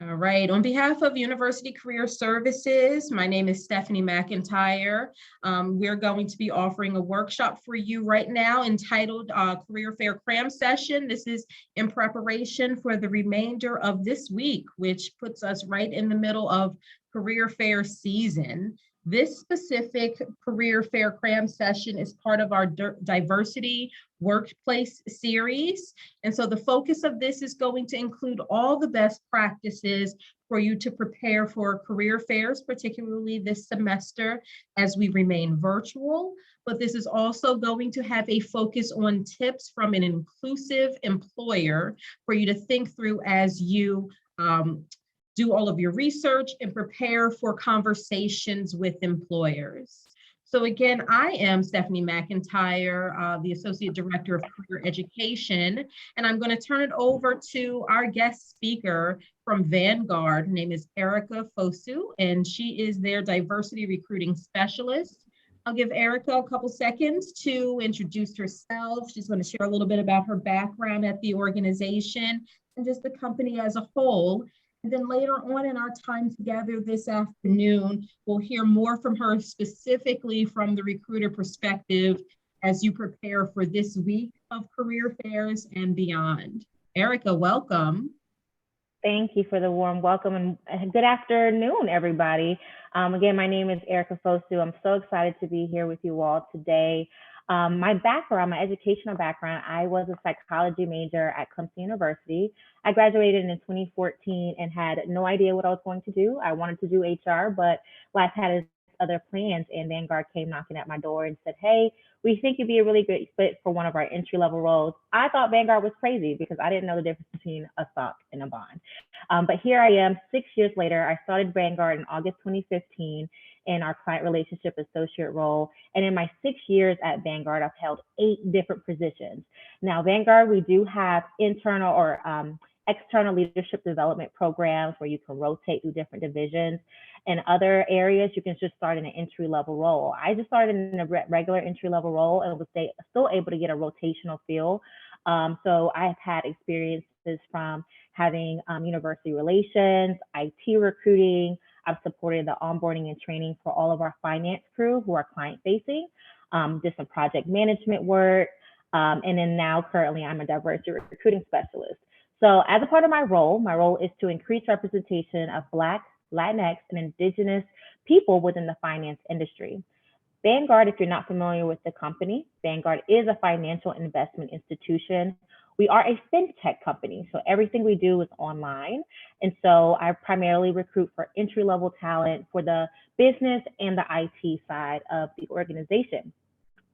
All right. On behalf of University Career Services, my name is Stephanie McIntyre. We're going to be offering a workshop for you right now entitled Career Fair Cram Session. This is in preparation for the remainder of this week, which puts us right in the middle of Career Fair season. This specific Career Fair Cram session is part of our diversity workplace series. And so the focus of this is going to include all the best practices for you to prepare for career fairs, particularly this semester as we remain virtual. But this is also going to have a focus on tips from an inclusive employer for you to think through as you do all of your research and prepare for conversations with employers. So again, I am Stephanie McIntyre, the Associate Director of Career Education, and I'm going to turn it over to our guest speaker from Vanguard. Her name is Erica Fosu, and she is their Diversity Recruiting Specialist. I'll give Erica a couple seconds to introduce herself. She's going to share a little bit about her background at the organization and just the company as a whole. And then later on in our time together this afternoon, we'll hear more from her specifically from the recruiter perspective as you prepare for this week of career fairs and beyond. Erica, welcome. Thank you for the warm welcome and good afternoon, everybody. Again, my name is Erica Fosu. I'm so excited to be here with you all today. My background, my educational background, I was a psychology major at Clemson University. I graduated in 2014 and had no idea what I was going to do. I wanted to do HR, but life had its other plans, and Vanguard came knocking at my door and said, hey, we think you'd be a really good fit for one of our entry-level roles. I thought Vanguard was crazy because I didn't know the difference between a stock and a bond. But here I am 6 years later. I started Vanguard in August 2015 in our client relationship associate role. And in my 6 years at Vanguard, I've held 8 different positions. Now, Vanguard, we do have internal or external leadership development programs where you can rotate through different divisions. In other areas, you can just start in an entry-level role. I just started in a regular entry-level role and was still able to get a rotational feel. So I've had experiences from having university relations, IT recruiting. I've supported the onboarding and training for all of our finance crew who are client-facing, did some project management work, and then now currently I'm a diversity recruiting specialist. So as a part of my role is to increase representation of Black, Latinx, and Indigenous people within the finance industry. Vanguard, if you're not familiar with the company, Vanguard is a financial investment institution. We are a fintech company, so everything we do is online. And so I primarily recruit for entry-level talent for the business and the IT side of the organization.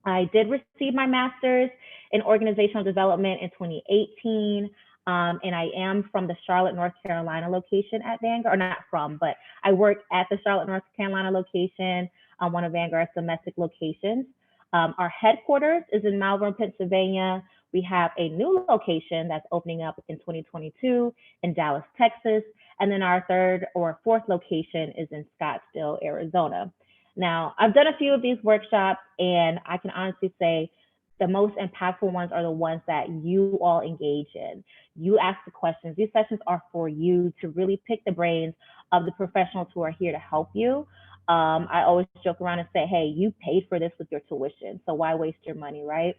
I did receive my master's in organizational development in 2018. And I am from the Charlotte, North Carolina location at Vanguard, or not from, but I work at the Charlotte, North Carolina location, one of Vanguard's domestic locations. Our headquarters is in Malvern, Pennsylvania. We have a new location that's opening up in 2022 in Dallas, Texas. And then our third or fourth location is in Scottsdale, Arizona. Now, I've done a few of these workshops, and I can honestly say the most impactful ones are the ones that you all engage in. You ask the questions. These sessions are for you to really pick the brains of the professionals who are here to help you. I always joke around and say, hey, you paid for this with your tuition, so why waste your money, right?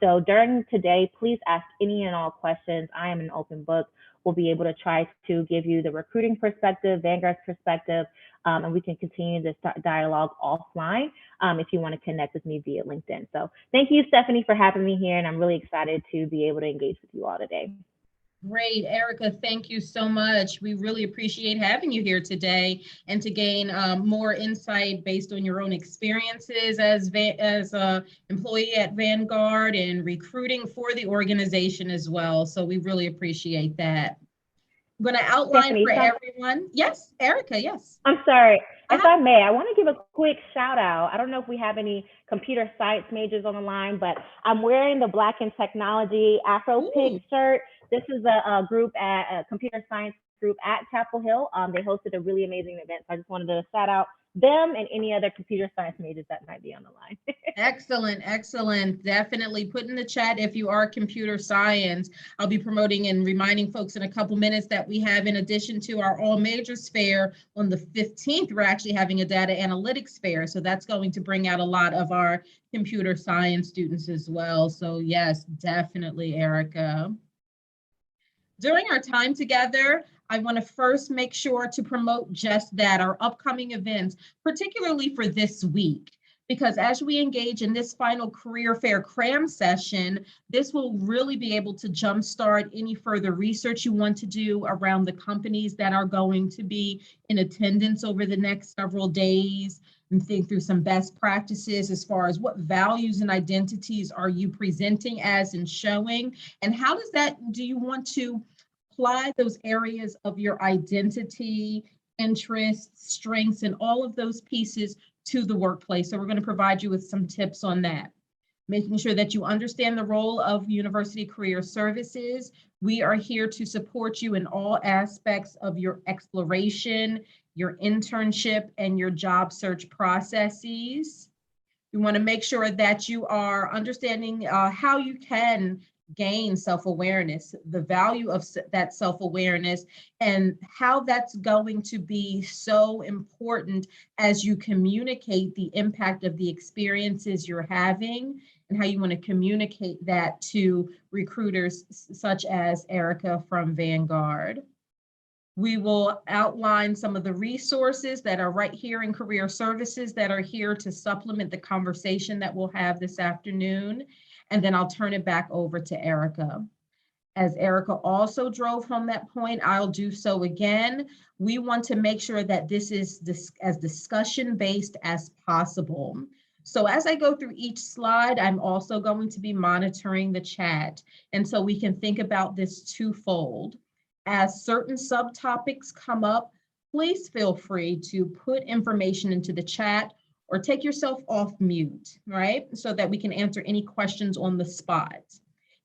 So during today, please ask any and all questions. I am an open book. We'll be able to try to give you the recruiting perspective, Vanguard's perspective, and we can continue this dialogue offline if you want to connect with me via LinkedIn. So thank you, Stephanie, for having me here, and I'm really excited to be able to engage with you all today. Great, Erica, thank you so much. We really appreciate having you here today and to gain more insight based on your own experiences as a employee at Vanguard and recruiting for the organization as well. So we really appreciate that. I'm going to outline Stephanie, for everyone. Yes, Erica, yes. I'm sorry. If I may, I want to give a quick shout out. I don't know if we have any computer science majors on the line, but I'm wearing the Black in Technology Afro Pig shirt. This is a group at a computer science group at Chapel Hill. They hosted a really amazing event. So I just wanted to shout out them and any other computer science majors that might be on the line. Excellent, excellent. Definitely put in the chat if you are computer science. I'll be promoting and reminding folks in a couple minutes that we have, in addition to our all majors fair on the 15th, we're actually having a data analytics fair. So that's going to bring out a lot of our computer science students as well. So yes, definitely, Erica. During our time together, I want to first make sure to promote just that, our upcoming events, particularly for this week. Because as we engage in this final career fair Cram session, this will really be able to jumpstart any further research you want to do around the companies that are going to be in attendance over the next several days, and think through some best practices as far as what values and identities are you presenting as and showing, and how do you want to apply those areas of your identity, interests, strengths, and all of those pieces to the workplace. So we're going to provide you with some tips on that. Making sure that you understand the role of University Career Services. We are here to support you in all aspects of your exploration, your internship, and your job search processes. We want to make sure that you are understanding how you can gain self-awareness, the value of that self-awareness, and how that's going to be so important as you communicate the impact of the experiences you're having, and how you want to communicate that to recruiters such as Erica from Vanguard. We will outline some of the resources that are right here in Career Services that are here to supplement the conversation that we'll have this afternoon. And then I'll turn it back over to Erica. As Erica also drove home that point, I'll do so again. We want to make sure that this is as discussion-based as possible. So as I go through each slide, I'm also going to be monitoring the chat. And so we can think about this twofold. As certain subtopics come up, please feel free to put information into the chat or take yourself off mute, right? So that we can answer any questions on the spot.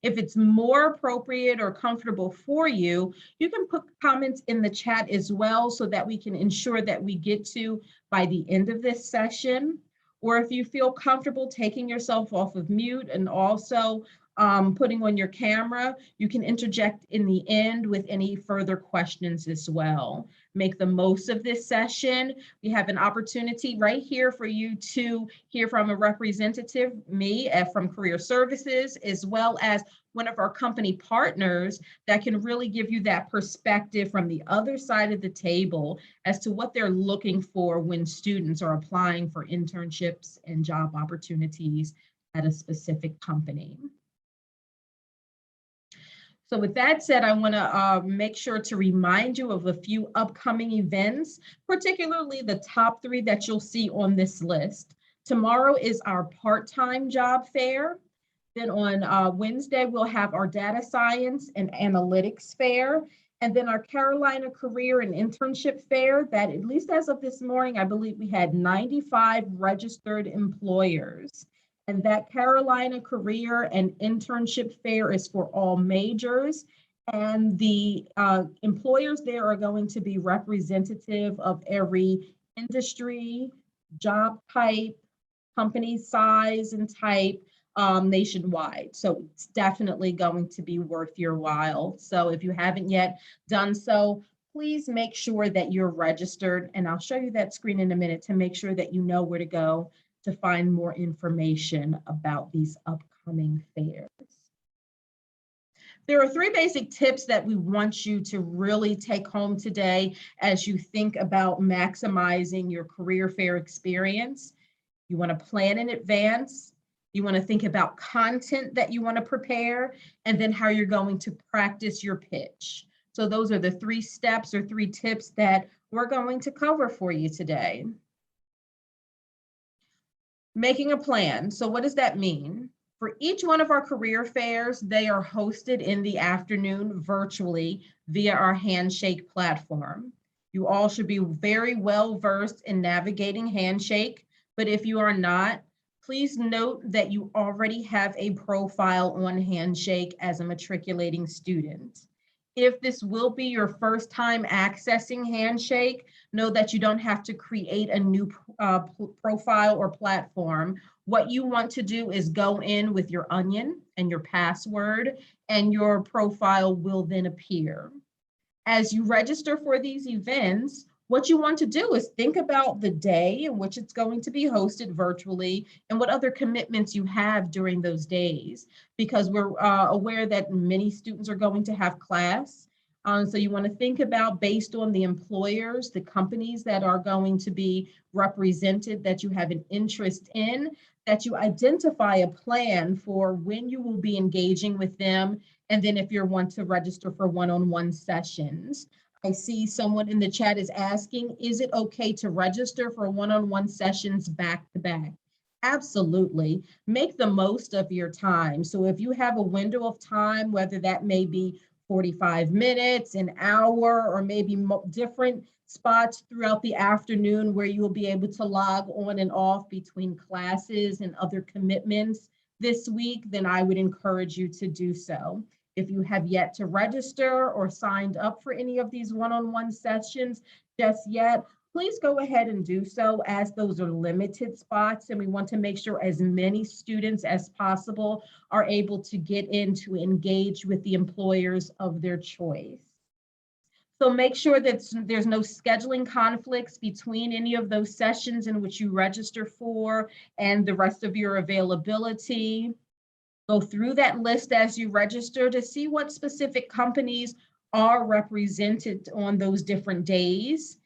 If it's more appropriate or comfortable for you, you can put comments in the chat as well so that we can ensure that we get to by the end of this session. Or if you feel comfortable taking yourself off of mute and also putting on your camera, you can interject in the end with any further questions as well. Make the most of this session. We have an opportunity right here for you to hear from a representative, me from Career Services, as well as one of our company partners that can really give you that perspective from the other side of the table as to what they're looking for when students are applying for internships and job opportunities at a specific company. So with that said, I want to make sure to remind you of a few upcoming events, particularly the top 3 that you'll see on this list. Tomorrow is our part-time job fair. Then on Wednesday, we'll have our data science and analytics fair. And then our Carolina Career and Internship Fair that, at least as of this morning, I believe we had 95 registered employers. And that Carolina Career and Internship Fair is for all majors. And the employers there are going to be representative of every industry, job type, company size and type nationwide. So it's definitely going to be worth your while. So if you haven't yet done so, please make sure that you're registered. And I'll show you that screen in a minute to make sure that you know where to go to find more information about these upcoming fairs. There are 3 basic tips that we want you to really take home today as you think about maximizing your career fair experience. You want to plan in advance. You want to think about content that you want to prepare, and then how you're going to practice your pitch. So those are the 3 steps or 3 tips that we're going to cover for you today. Making a plan. So what does that mean? For each one of our career fairs, they are hosted in the afternoon virtually via our Handshake platform. You all should be very well versed in navigating Handshake, but if you are not, please note that you already have a profile on Handshake as a matriculating student. If this will be your first time accessing Handshake, know that you don't have to create a new profile or platform. What you want to do is go in with your onion and your password, and your profile will then appear. As you register for these events, what you want to do is think about the day in which it's going to be hosted virtually and what other commitments you have during those days, because we're aware that many students are going to have class. So you want to think about, based on the employers, the companies that are going to be represented that you have an interest in, that you identify a plan for when you will be engaging with them. And then if you want to register for one-on-one sessions. I see someone in the chat is asking, is it okay to register for one-on-one sessions back to back? Absolutely. Make the most of your time. So if you have a window of time, whether that may be 45 minutes, an hour, or maybe different spots throughout the afternoon where you will be able to log on and off between classes and other commitments this week, then I would encourage you to do so. If you have yet to register or signed up for any of these one-on-one sessions just yet, please go ahead and do so, as those are limited spots, and we want to make sure as many students as possible are able to get in to engage with the employers of their choice. So make sure that there's no scheduling conflicts between any of those sessions in which you register for and the rest of your availability. Go through that list as you register to see what specific companies are represented on those different days,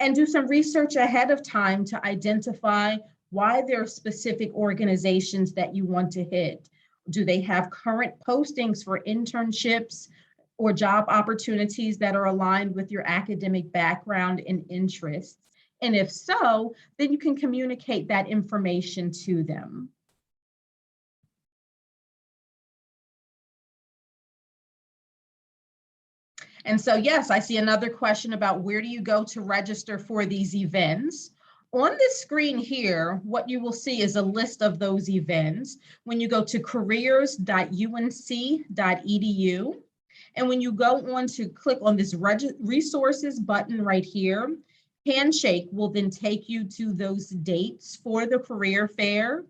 and do some research ahead of time to identify why there are specific organizations that you want to hit. Do they have current postings for internships or job opportunities that are aligned with your academic background and interests? And if so, then you can communicate that information to them. And so, yes, I see another question about where do you go to register for these events? On this screen here, what you will see is a list of those events. When you go to careers.unc.edu, and when you go on to click on this resources button right here, Handshake will then take you to those dates for the career fair.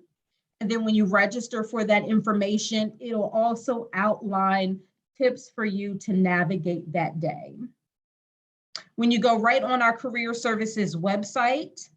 And then when you register for that information, it'll also outline tips for you to navigate that day. When you go right on our Career Services website,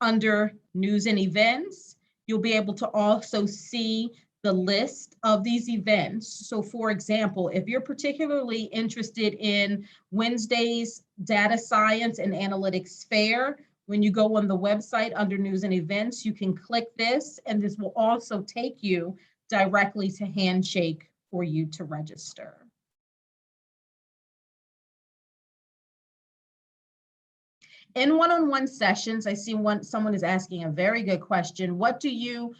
under News and Events, you'll be able to also see the list of these events. So for example, if you're particularly interested in Wednesday's Data Science and Analytics Fair, when you go on the website under News and Events, you can click this, and this will also take you directly to Handshake for you to register. In one-on-one sessions, I see someone is asking a very good question. What do you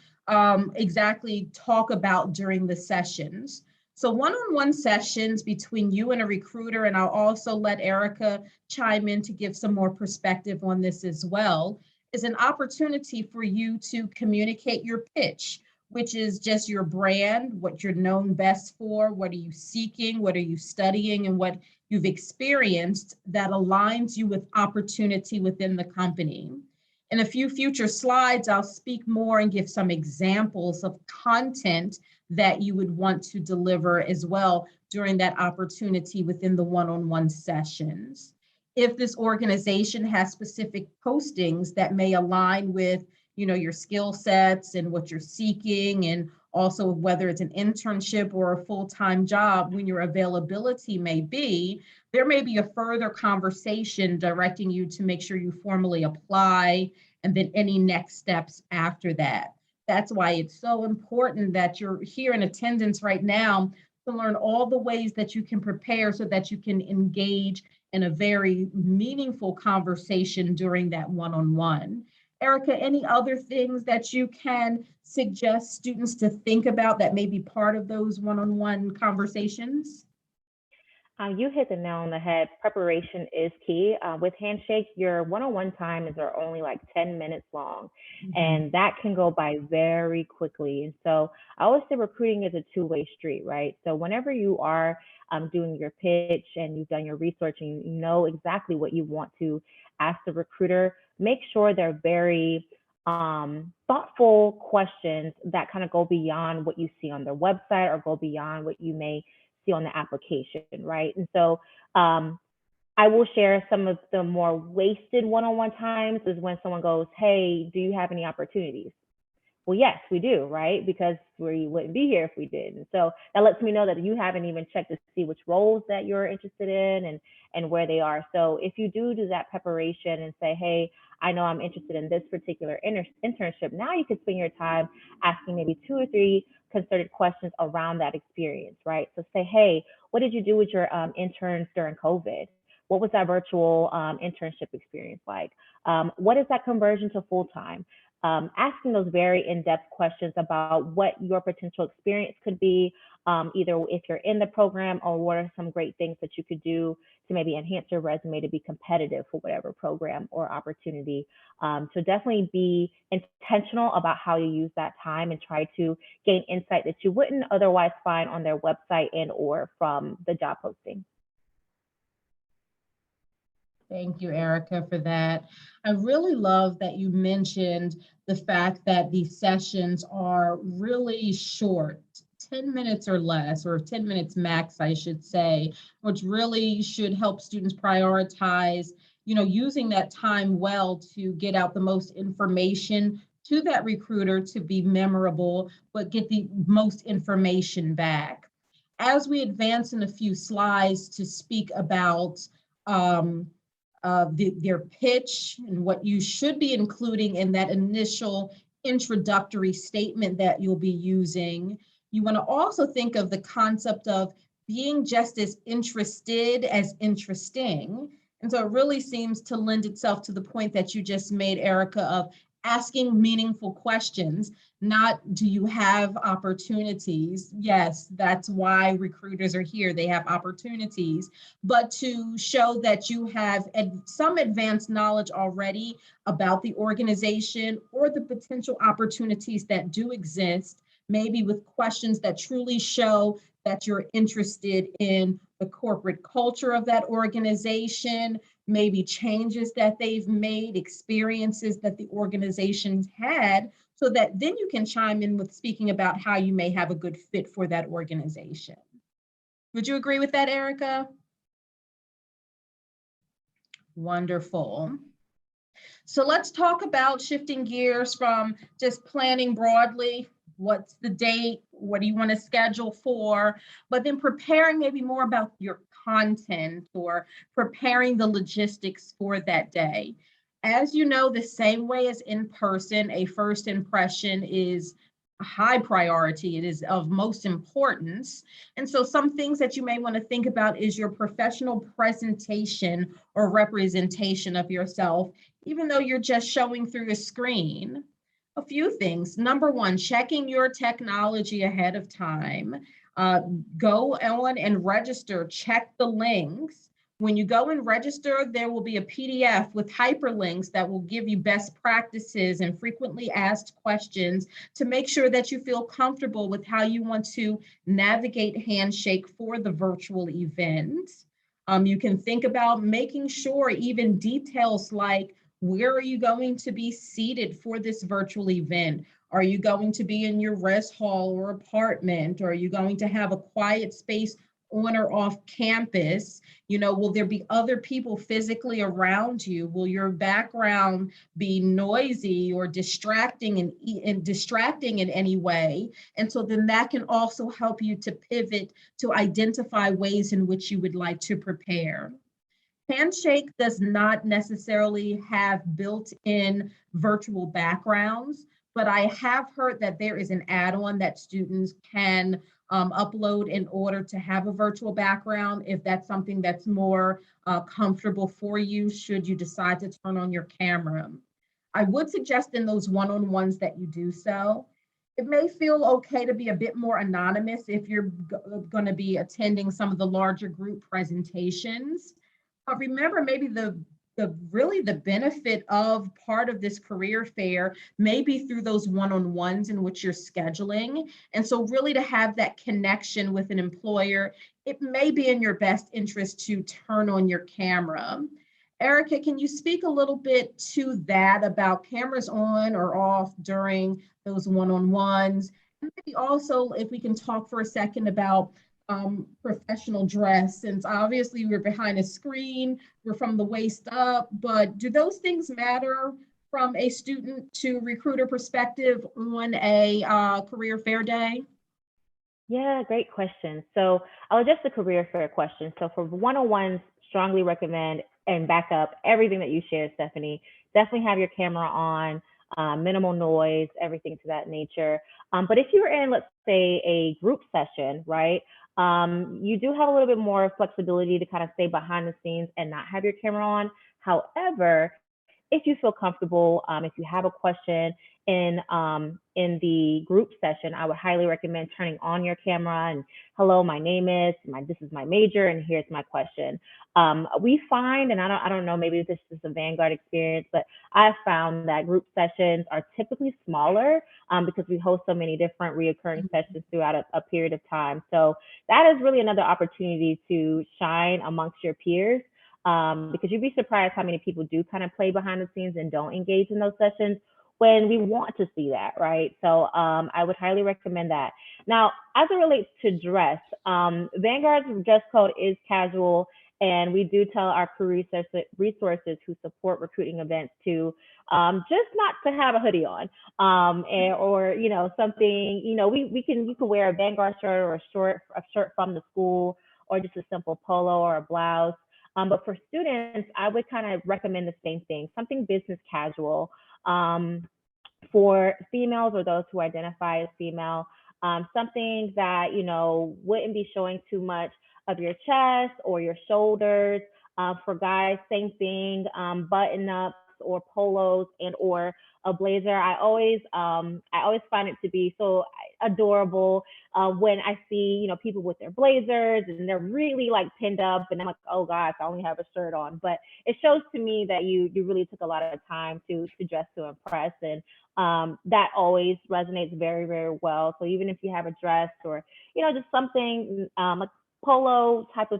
exactly talk about during the sessions? So one-on-one sessions between you and a recruiter, and I'll also let Erica chime in to give some more perspective on this as well, is an opportunity for you to communicate your pitch, which is just your brand, what you're known best for, what are you seeking, what are you studying, and what you've experienced that aligns you with opportunity within the company. In a few future slides, I'll speak more and give some examples of content that you would want to deliver as well during that opportunity within the one-on-one sessions. If this organization has specific postings that may align with your skill sets and what you're seeking, and also whether it's an internship or a full-time job, when your availability may be, there may be a further conversation directing you to make sure you formally apply, and then any next steps after that. That's why it's so important that you're here in attendance right now to learn all the ways that you can prepare so that you can engage in a very meaningful conversation during that one-on-one. Erica, any other things that you can suggest students to think about that may be part of those one-on-one conversations? You hit the nail on the head. Preparation is key. With Handshake, your one-on-one times are only like 10 minutes long, Mhm. and that can go by very quickly. And so I always say recruiting is a two-way street, right? So whenever you are doing your pitch and you've done your research and you know exactly what you want to ask the recruiter, make sure they're very thoughtful questions that kind of go beyond what you see on their website or go beyond what you may see on the application, right? And so I will share some of the more wasted one-on-one times is when someone goes, "Hey, do you have any opportunities?" Well, yes, we do, right? Because we wouldn't be here if we didn't. So that lets me know that you haven't even checked to see which roles that you're interested in and where they are. So if you do that preparation and say, hey, I know I'm interested in this particular internship, now you can spend your time asking maybe 2 or 3 concerted questions around that experience, right? So say, hey, what did you do with your interns during COVID? What was that virtual internship experience like? What is that conversion to full time? Asking those very in-depth questions about what your potential experience could be, either if you're in the program or what are some great things that you could do to maybe enhance your resume to be competitive for whatever program or opportunity. So definitely be intentional about how you use that time and try to gain insight that you wouldn't otherwise find on their website and or from the job posting. Thank you, Erica, for that. I really love that you mentioned the fact that these sessions are really short, 10 minutes or less, or 10 minutes max, I should say, which really should help students prioritize, using that time well to get out the most information to that recruiter to be memorable, but get the most information back. As we advance in a few slides to speak about um, their pitch and what you should be including in that initial introductory statement that you'll be using. You want to also think of the concept of being just as interested as interesting. And so it really seems to lend itself to the point that you just made, Erica, of asking meaningful questions, not do you have opportunities? Yes, that's why recruiters are here. They have opportunities, but to show that you have some advanced knowledge already about the organization or the potential opportunities that do exist, maybe with questions that truly show that you're interested in the corporate culture of that organization, maybe changes that they've made, experiences that the organization's had, so that then you can chime in with speaking about how you may have a good fit for that organization. Would you agree with that, Erica? Wonderful. So let's talk about shifting gears from just planning broadly. What's the date? What do you want to schedule for? But then preparing maybe more about your content or preparing the logistics for that day. As you know, the same way as in person, a first impression is a high priority. It is of most importance. And so some things that you may want to think about is your professional presentation or representation of yourself, even though you're just showing through a screen. A few things. Number one, checking your technology ahead of time. Go on and register, check the links. When you go and register, there will be a PDF with hyperlinks that will give you best practices and frequently asked questions to make sure that you feel comfortable with how you want to navigate Handshake for the virtual event. You can think about making sure even details like where are you going to be seated for this virtual event? Are you going to be in your rest hall or apartment? Or are you going to have a quiet space on or off campus? Will there be other people physically around you? Will your background be noisy or distracting in any way? And so then that can also help you to pivot to identify ways in which you would like to prepare. Handshake does not necessarily have built-in virtual backgrounds, but I have heard that there is an add-on that students can upload in order to have a virtual background, if that's something that's more comfortable for you, should you decide to turn on your camera. I would suggest in those one-on-ones that you do so. It may feel okay to be a bit more anonymous if you're going to be attending some of the larger group presentations. But remember, maybe the really the benefit of part of this career fair may be through those one-on-ones in which you're scheduling. And so really to have that connection with an employer, it may be in your best interest to turn on your camera. Erica, can you speak a little bit to that about cameras on or off during those one-on-ones? And maybe also if we can talk for a second about professional dress, since obviously we're behind a screen, we're from the waist up, but do those things matter from a student to recruiter perspective on a career fair day? Yeah, great question. So I'll address the career fair question. So for one-on-ones, strongly recommend and back up everything that you shared, Stephanie. Definitely have your camera on, minimal noise, everything to that nature. But if you're in, let's say, a group session, right? You do have a little bit more flexibility to kind of stay behind the scenes and not have your camera on. However, if you feel comfortable, if you have a question in the group session, I would highly recommend turning on your camera and hello, my name is this is my major, and here's my question. We find, and I don't know, maybe this is a Vanguard experience, but I've found that group sessions are typically smaller because we host so many different reoccurring sessions throughout a period of time. So that is really another opportunity to shine amongst your peers. Because you'd be surprised how many people do kind of play behind the scenes and don't engage in those sessions when we want to see that, right? So I would highly recommend that. Now, as it relates to dress, Vanguard's dress code is casual, and we do tell our career resources who support recruiting events to just not to have a hoodie on, or something. You can wear a Vanguard shirt or a shirt from the school, or just a simple polo or a blouse. But for students, I would kind of recommend the same thing, something business casual. For females or those who identify as female, something that, wouldn't be showing too much of your chest or your shoulders. For guys, same thing, button ups or polos and or a blazer. I always find it to be so adorable when I see people with their blazers and they're really like pinned up, and I'm like, oh gosh, I only have a shirt on. But it shows to me that you really took a lot of time to dress to impress, and that always resonates very, very well. So even if you have a dress or just something like polo type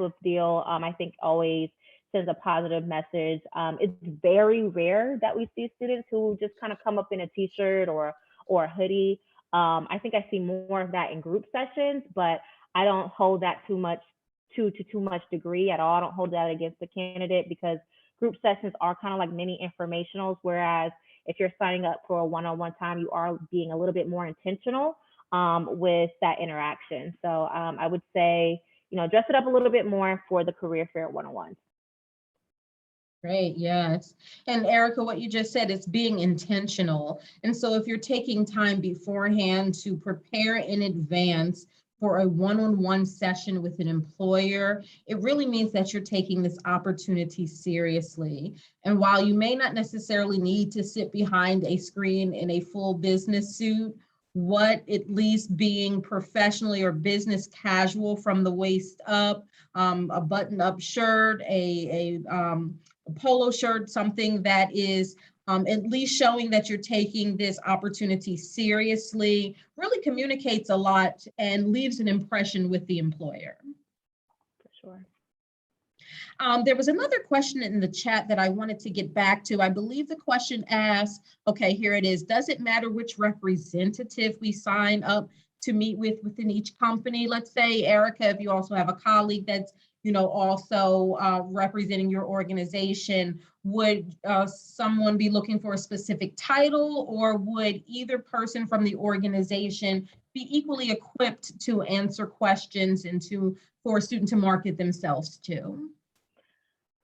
of deal, I think always sends a positive message. It's very rare that we see students who just kind of come up in a t-shirt or a hoodie. I think I see more of that in group sessions, but I don't hold that too much degree at all. I don't hold that against the candidate because group sessions are kind of like mini informationals, whereas if you're signing up for a one-on-one time, you are being a little bit more intentional with that interaction. So I would say, dress it up a little bit more for the career fair one-on-ones. Great, yes. And Erica, what you just said is being intentional. And so if you're taking time beforehand to prepare in advance for a one-on-one session with an employer, it really means that you're taking this opportunity seriously. And while you may not necessarily need to sit behind a screen in a full business suit, what at least being professionally or business casual from the waist up, a button-up shirt, a polo shirt, something that is at least showing that you're taking this opportunity seriously, really communicates a lot and leaves an impression with the employer. For sure. There was another question in the chat that I wanted to get back to. I believe the question asked, okay, here it is. Does it matter which representative we sign up to meet with within each company? Let's say, Erica, if you also have a colleague that's also representing your organization, would someone be looking for a specific title, or would either person from the organization be equally equipped to answer questions and for a student to market themselves to?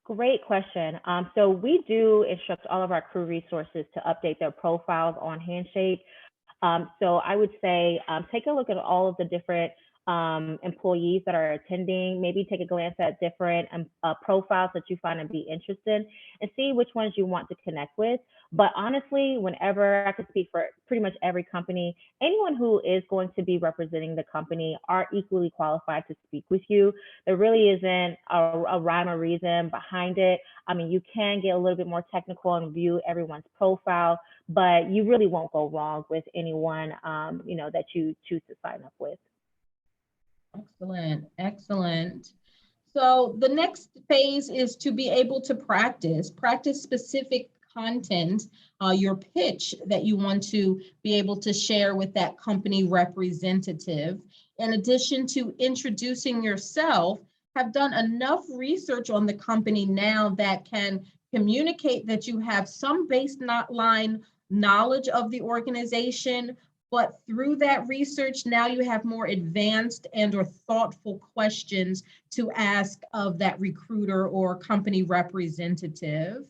Great question. So we do instruct all of our crew resources to update their profiles on Handshake. So I would say take a look at all of the different employees that are attending. Maybe take a glance at different profiles that you find to be interested and see which ones you want to connect with. But honestly, whenever I could speak for pretty much every company, anyone who is going to be representing the company are equally qualified to speak with you. There really isn't a rhyme or reason behind it. I mean, you can get a little bit more technical and view everyone's profile, but you really won't go wrong with anyone, that you choose to sign up with. Excellent, excellent. So the next phase is to be able to practice specific content, your pitch that you want to be able to share with that company representative. In addition to introducing yourself, have done enough research on the company now that can communicate that you have some baseline knowledge of the organization, but through that research, now you have more advanced and or thoughtful questions to ask of that recruiter or company representative.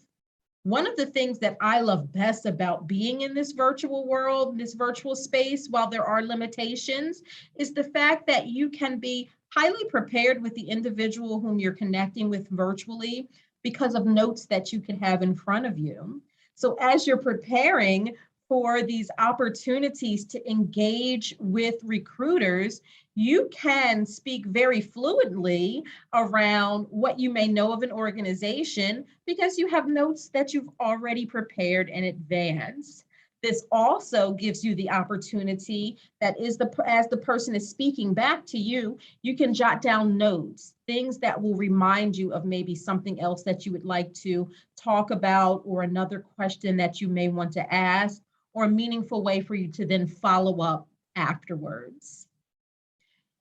One of the things that I love best about being in this virtual world, this virtual space, while there are limitations, is the fact that you can be highly prepared with the individual whom you're connecting with virtually because of notes that you can have in front of you. So as you're preparing for these opportunities to engage with recruiters, you can speak very fluently around what you may know of an organization because you have notes that you've already prepared in advance. This also gives you the opportunity that is as the person is speaking back to you, you can jot down notes, things that will remind you of maybe something else that you would like to talk about or another question that you may want to ask or a meaningful way for you to then follow up afterwards.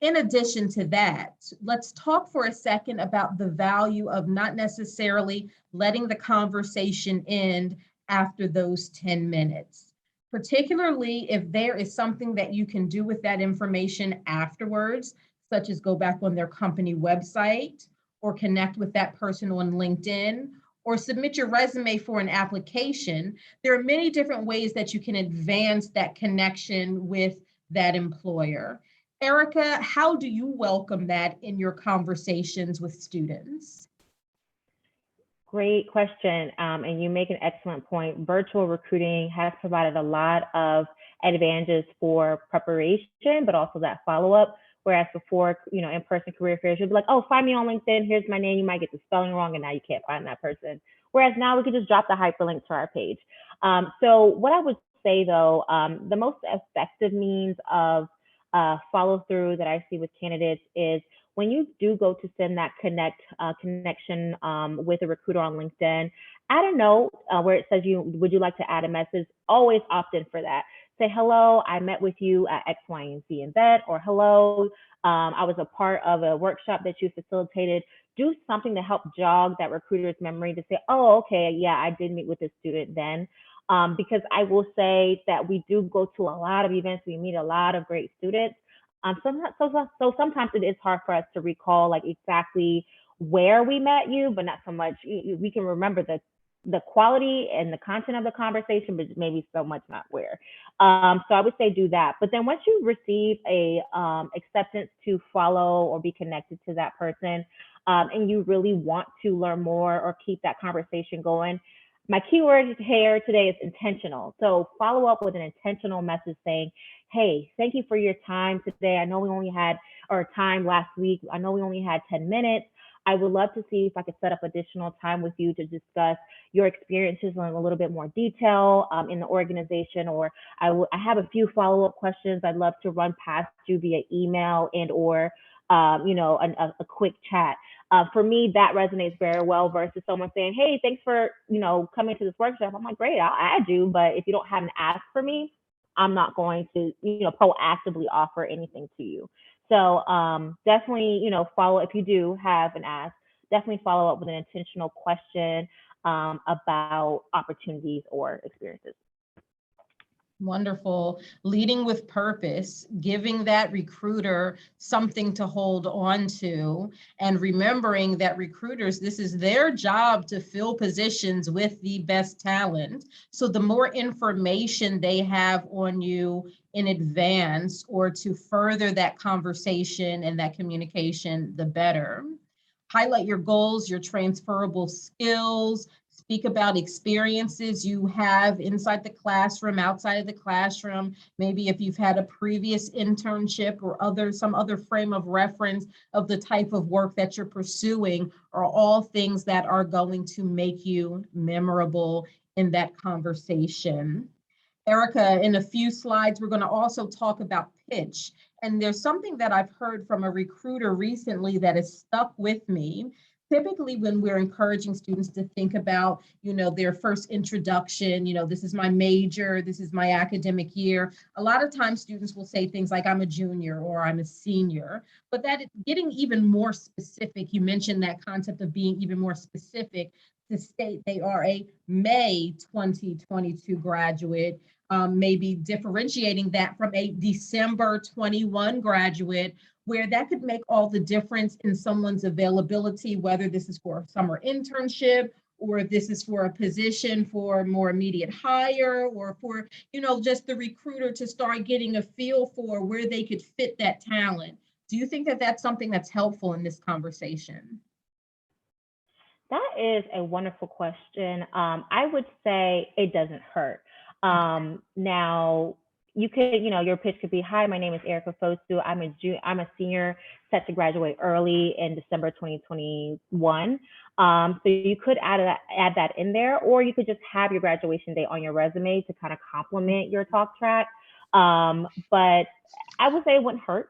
In addition to that, let's talk for a second about the value of not necessarily letting the conversation end after those 10 minutes, particularly if there is something that you can do with that information afterwards, such as go back on their company website or connect with that person on LinkedIn or submit your resume for an application. There are many different ways that you can advance that connection with that employer. Erica, how do you welcome that in your conversations with students? Great question. And you make an excellent point. Virtual recruiting has provided a lot of advantages for preparation, but also that follow-up. Whereas before, in-person career fairs, you'd be like, oh, find me on LinkedIn. Here's my name. You might get the spelling wrong, and now you can't find that person. Whereas now we can just drop the hyperlink to our page. So what I would say, though, the most effective means of follow through that I see with candidates is when you do go to send that connection with a recruiter on LinkedIn, add a note where it says would you like to add a message. Always opt in for that. Say, hello, I met with you at X, Y, and Z and that, or hello, I was a part of a workshop that you facilitated. Do something to help jog that recruiter's memory to say, oh, okay, yeah, I did meet with this student then. Because I will say that we do go to a lot of events, we meet a lot of great students. So sometimes it is hard for us to recall like exactly where we met you, but not so much. We can remember the quality and the content of the conversation, but maybe so much not where. So I would say do that. But then once you receive a acceptance to follow or be connected to that person, and you really want to learn more or keep that conversation going, my keyword here today is intentional. So follow up with an intentional message saying, hey, thank you for your time today. I know we only had our time last week. I know we only had 10 minutes. I would love to see if I could set up additional time with you to discuss your experiences in a little bit more detail in the organization, or I have a few follow-up questions I'd love to run past you via email and or a quick chat. For me, that resonates very well versus someone saying, hey, thanks for, coming to this workshop. I'm like, great, I'll add you. But if you don't have an ask for me, I'm not going to, proactively offer anything to you. So definitely, follow, if you do have an ask, definitely follow up with an intentional question about opportunities or experiences. Wonderful. Leading with purpose, giving that recruiter something to hold on to, and remembering that recruiters, this is their job to fill positions with the best talent. So the more information they have on you in advance or to further that conversation and that communication, the better. Highlight your goals, your transferable skills, speak about experiences you have inside the classroom, outside of the classroom, maybe if you've had a previous internship or some other frame of reference of the type of work that you're pursuing, are all things that are going to make you memorable in that conversation. Erica, in a few slides, we're going to also talk about pitch. And there's something that I've heard from a recruiter recently that has stuck with me. Typically, when we're encouraging students to think about, their first introduction, this is my major, this is my academic year. A lot of times students will say things like, I'm a junior or I'm a senior, but that getting even more specific, you mentioned that concept of being even more specific to state they are a May 2022 graduate, maybe differentiating that from a December 21 graduate, where that could make all the difference in someone's availability, whether this is for a summer internship or if this is for a position for more immediate hire, or for, just the recruiter to start getting a feel for where they could fit that talent. Do you think that that's something that's helpful in this conversation? That is a wonderful question. I would say it doesn't hurt. Now, you could, your pitch could be, hi, my name is Erica Fosu. I'm a senior set to graduate early in December 2021. So you could add that in there, or you could just have your graduation date on your resume to kind of complement your talk track. But I would say it wouldn't hurt.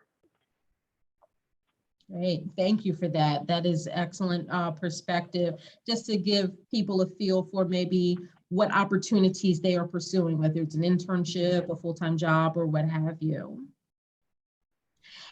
Great, thank you for that. That is excellent perspective, just to give people a feel for maybe what opportunities they are pursuing, whether it's an internship, a full-time job, or what have you.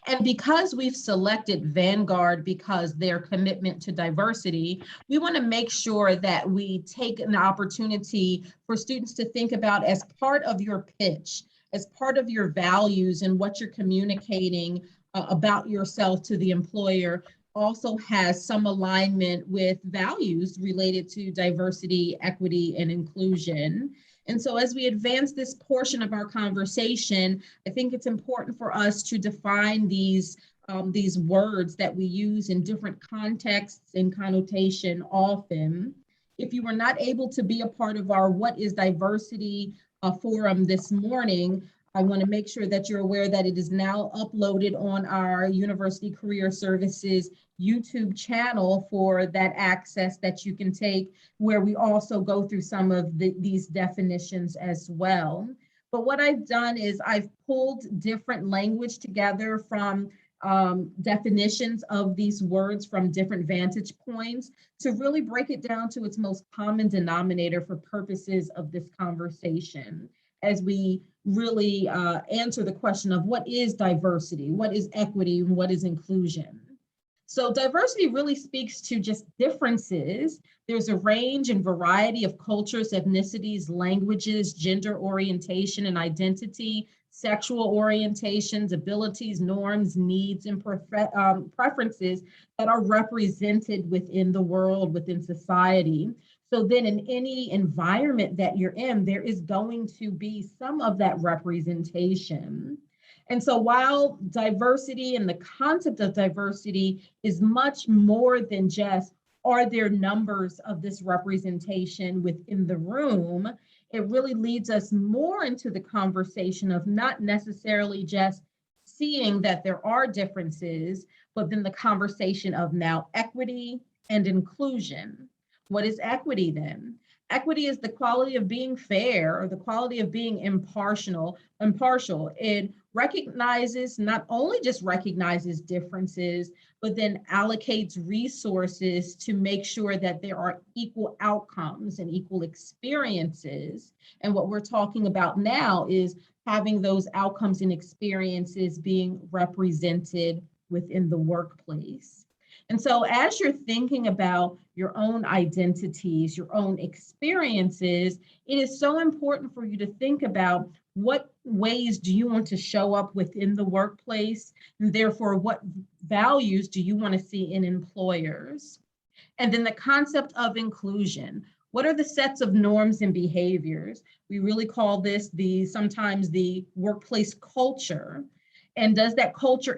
And because we've selected Vanguard because their commitment to diversity, we want to make sure that we take an opportunity for students to think about, as part of your pitch, as part of your values and what you're communicating about yourself to the employer, also has some alignment with values related to diversity, equity, and inclusion. And so as we advance this portion of our conversation, I think it's important for us to define these words that we use in different contexts and connotation often. If you were not able to be a part of our What is Diversity forum this morning, I want to make sure that you're aware that it is now uploaded on our University Career Services YouTube channel for that access that you can take, where we also go through some of these definitions as well. But what I've done is I've pulled different language together from definitions of these words from different vantage points to really break it down to its most common denominator for purposes of this conversation, as we really answer the question of what is diversity, what is equity, and what is inclusion. So diversity really speaks to just differences. There's a range and variety of cultures, ethnicities, languages, gender orientation and identity, sexual orientations, abilities, norms, needs, and preferences that are represented within the world, within society. So then in any environment that you're in, there is going to be some of that representation. And so while diversity and the concept of diversity is much more than just, are there numbers of this representation within the room, it really leads us more into the conversation of not necessarily just seeing that there are differences, but then the conversation of now equity and inclusion. What is equity then? Equity is the quality of being fair, or the quality of being impartial. It recognizes, not only just recognizes differences, but then allocates resources to make sure that there are equal outcomes and equal experiences. And what we're talking about now is having those outcomes and experiences being represented within the workplace. And so as you're thinking about your own identities, your own experiences, it is so important for you to think about, what ways do you want to show up within the workplace? And therefore, what values do you want to see in employers? And then the concept of inclusion. What are the sets of norms and behaviors? We really call this sometimes the workplace culture. And does that culture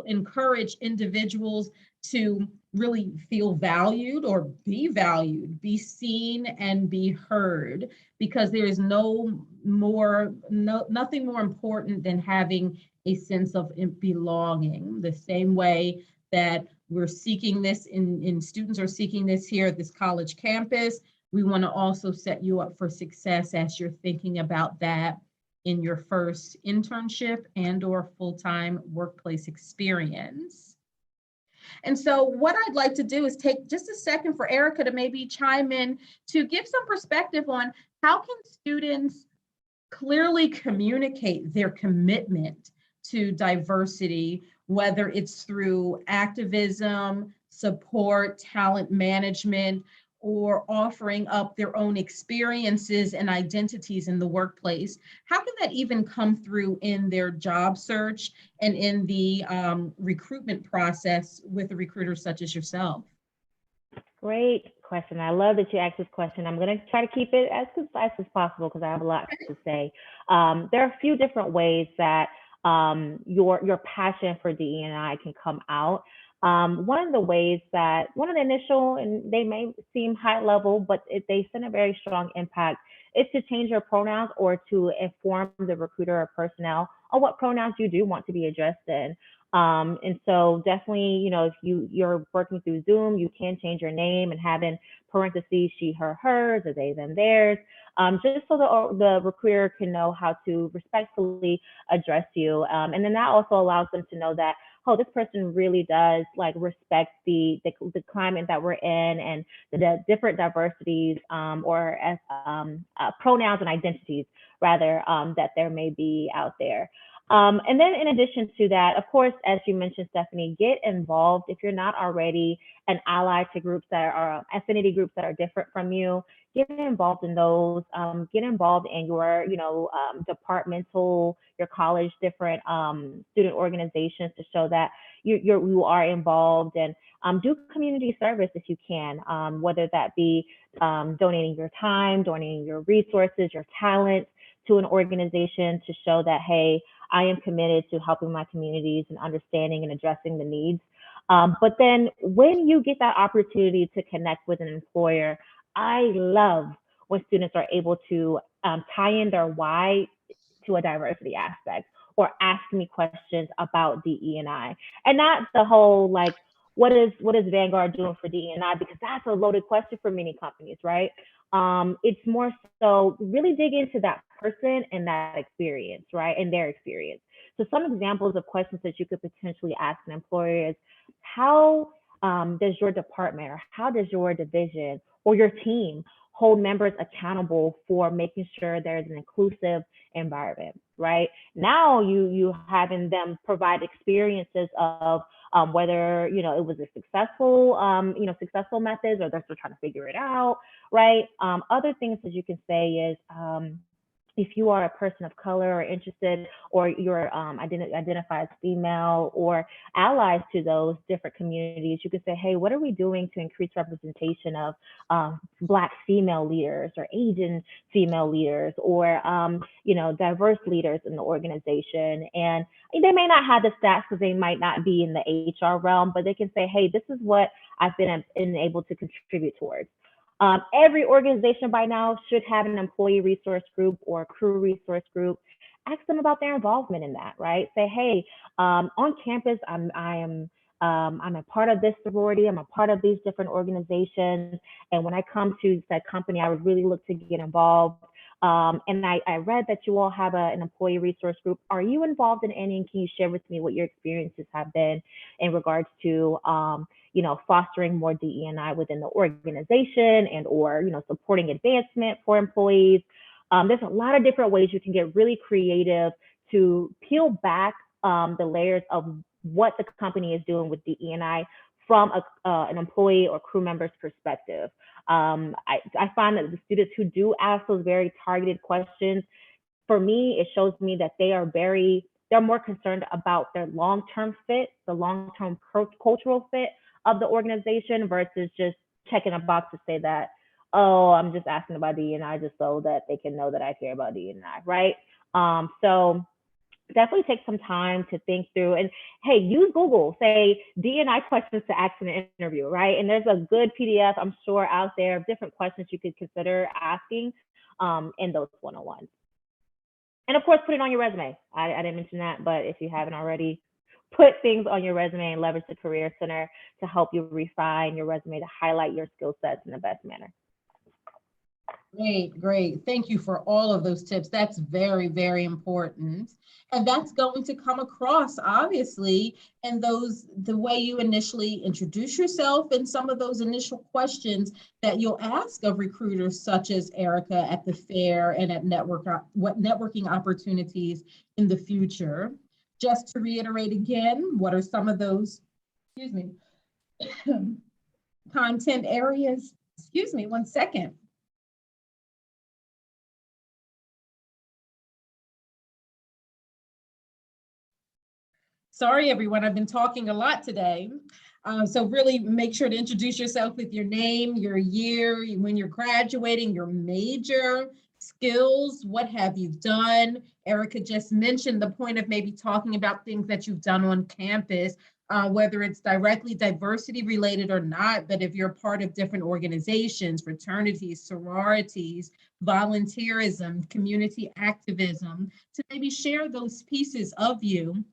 encourage individuals to really feel valued or be seen and be heard? Because there is nothing more important than having a sense of belonging. The same way that we're seeking this in students are seeking this here at this college campus, we want to also set you up for success as you're thinking about that in your first internship and or full-time workplace experience. And so what I'd like to do is take just a second for Erica to maybe chime in to give some perspective on how can students clearly communicate their commitment to diversity, whether it's through activism, support, talent management, or offering up their own experiences and identities in the workplace. How can that even come through in their job search and in the recruitment process with a recruiter such as yourself? Great question. I love that you asked this question. I'm going to try to keep it as concise as possible because I have a lot to say. There are a few different ways that your passion for DE&I can come out. One of the initial, and they may seem high level, but they send a very strong impact, is to change your pronouns or to inform the recruiter or personnel on what pronouns you do want to be addressed in. And so definitely, if you're working through Zoom, you can change your name and have in parentheses she, her, hers, or they, them, theirs, just so the recruiter can know how to respectfully address you. And then that also allows them to know that, oh, this person really does respect the climate that we're in and the different diversities or pronouns and identities rather that there may be out there. And then in addition to that, of course, as you mentioned, Stephanie, get involved if you're not already an ally to groups that are affinity groups that are different from you. Get involved in those. Get involved in your, departmental, your college, different student organizations to show that you are involved, and do community service if you can, whether that be donating your time, donating your resources, your talent to an organization to show that, hey, I am committed to helping my communities and understanding and addressing the needs. But then when you get that opportunity to connect with an employer, I love when students are able to tie in their why to a diversity aspect or ask me questions about DE&I. And not the whole what is Vanguard doing for DE&I? Because that's a loaded question for many companies, right? It's more so really dig into that person and that experience, right? And their experience. So some examples of questions that you could potentially ask an employer is, how does your department or how does your division or your team hold members accountable for making sure there's an inclusive environment, right? Now you having them provide experiences of whether it was a successful methods, or they're still trying to figure it out, right? Other things that you can say is, if you are a person of color or interested, or you're identify as female or allies to those different communities, you could say, hey, what are we doing to increase representation of Black female leaders or Asian female leaders or, diverse leaders in the organization? And they may not have the stats because they might not be in the HR realm, but they can say, hey, this is what I've been able to contribute towards. Every organization by now should have an employee resource group or crew resource group. Ask them about their involvement in that, right? Say, hey, on campus, I'm a part of this sorority. I'm a part of these different organizations. And when I come to that company, I would really look to get involved. And I read that you all have an employee resource group. Are you involved in any? And can you share with me what your experiences have been in regards to fostering more DE&I within the organization and or supporting advancement for employees? There's a lot of different ways you can get really creative to peel back the layers of what the company is doing with DE&I from an employee or crew member's perspective. I find that the students who do ask those very targeted questions for me, it shows me that they're more concerned about their long-term fit, the long-term cultural fit of the organization versus just checking a box to say that, oh, I'm just asking about D&I just so that they can know that I care about D&I, right? So definitely take some time to think through, and hey, use Google, say D&I questions to ask in an interview, right? And there's a good PDF, I'm sure, out there of different questions you could consider asking in those one-on-ones. And of course, put it on your resume. I didn't mention that, but if you haven't already, put things on your resume and leverage the Career Center to help you refine your resume to highlight your skill sets in the best manner. Great, great. Thank you for all of those tips. That's very, very important. And that's going to come across, obviously, in the way you initially introduce yourself and some of those initial questions that you'll ask of recruiters such as Erica at the fair and at what networking opportunities in the future. Just to reiterate again, what are some of those, excuse me, content areas? Excuse me, one second. Sorry, everyone, I've been talking a lot today. So really make sure to introduce yourself with your name, your year, when you're graduating, your major, skills, what have you done? Erica just mentioned the point of maybe talking about things that you've done on campus, whether it's directly diversity related or not, but if you're part of different organizations, fraternities, sororities, volunteerism, community activism, to maybe share those pieces of you.